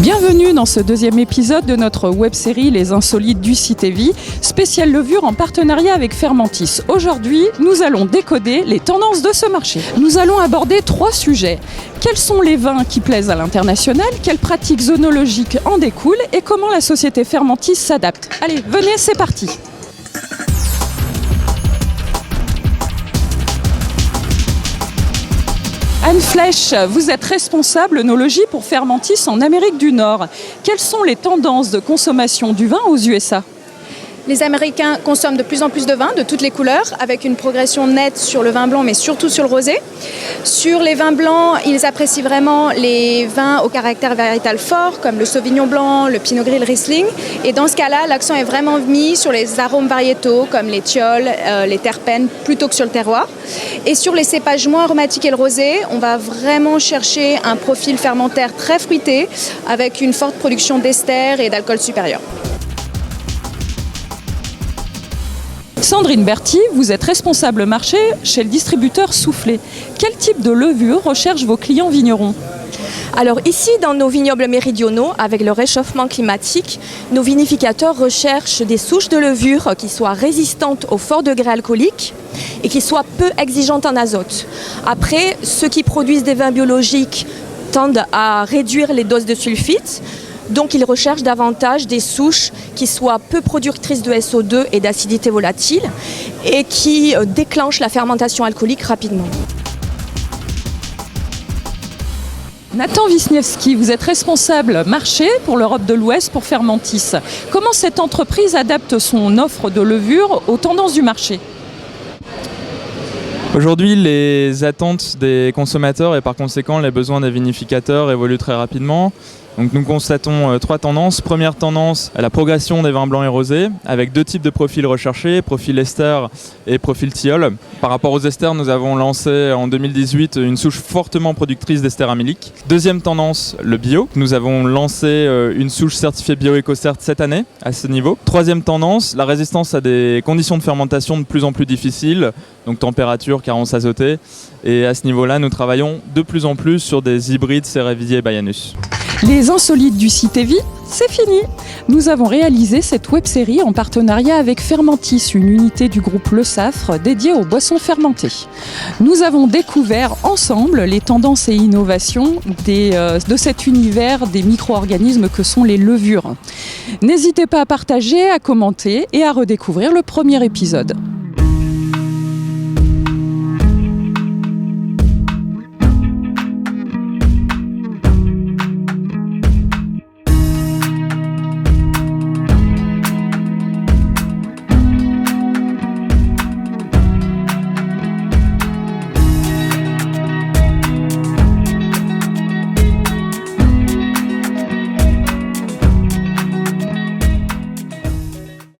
Bienvenue dans ce deuxième épisode de notre web-série Les Insolites du Cité-Vie, spéciale levure en partenariat avec Fermentis. Aujourd'hui, nous allons décoder les tendances de ce marché. Nous allons aborder 3 sujets. Quels sont les vins qui plaisent à l'international? Quelles pratiques œnologiques en découlent? Et comment la société Fermentis s'adapte? Allez, venez, c'est parti! Anne Flech, vous êtes responsable œnologie pour Fermentis en Amérique du Nord. Quelles sont les tendances de consommation du vin aux USA ? Les Américains consomment de plus en plus de vin, de toutes les couleurs, avec une progression nette sur le vin blanc, mais surtout sur le rosé. Sur les vins blancs, ils apprécient vraiment les vins au caractère variétal fort, comme le Sauvignon blanc, le Pinot Gris, le Riesling. Et dans ce cas-là, l'accent est vraiment mis sur les arômes variétaux, comme les thiols, les terpènes, plutôt que sur le terroir. Et sur les cépages moins aromatiques et le rosé, on va vraiment chercher un profil fermentaire très fruité, avec une forte production d'ester et d'alcool supérieur. Sandrine Berthy, vous êtes responsable marché chez le distributeur Soufflet. Quel type de levure recherchent vos clients vignerons ? Alors ici, dans nos vignobles méridionaux, avec le réchauffement climatique, nos vinificateurs recherchent des souches de levure qui soient résistantes au fort degré alcoolique et qui soient peu exigeantes en azote. Après, ceux qui produisent des vins biologiques tendent à réduire les doses de sulfite. Donc ils recherchent davantage des souches qui soient peu productrices de SO2 et d'acidité volatile et qui déclenchent la fermentation alcoolique rapidement. Nathan Wisniewski, vous êtes responsable marché pour l'Europe de l'Ouest pour Fermentis. Comment cette entreprise adapte son offre de levure aux tendances du marché ? Aujourd'hui, les attentes des consommateurs et par conséquent les besoins des vinificateurs évoluent très rapidement. Donc nous constatons 3 tendances. Première tendance, la progression des vins blancs et rosés, avec 2 types de profils recherchés, profil ester et profil thiol. Par rapport aux esters, nous avons lancé en 2018 une souche fortement productrice d'ester amylique. Deuxième tendance, le bio. Nous avons lancé une souche certifiée bio-EcoCert cette année à ce niveau. Troisième tendance, la résistance à des conditions de fermentation de plus en plus difficiles, donc température, carence azotée. Et à ce niveau-là, nous travaillons de plus en plus sur des hybrides Cerevisier et Baianus. Les Insolites du Cité-Vie, c'est fini. Nous avons réalisé cette web-série en partenariat avec Fermentis, une unité du groupe Le Saffre dédiée aux boissons fermentées. Nous avons découvert ensemble les tendances et innovations de cet univers des micro-organismes que sont les levures. N'hésitez pas à partager, à commenter et à redécouvrir le premier épisode.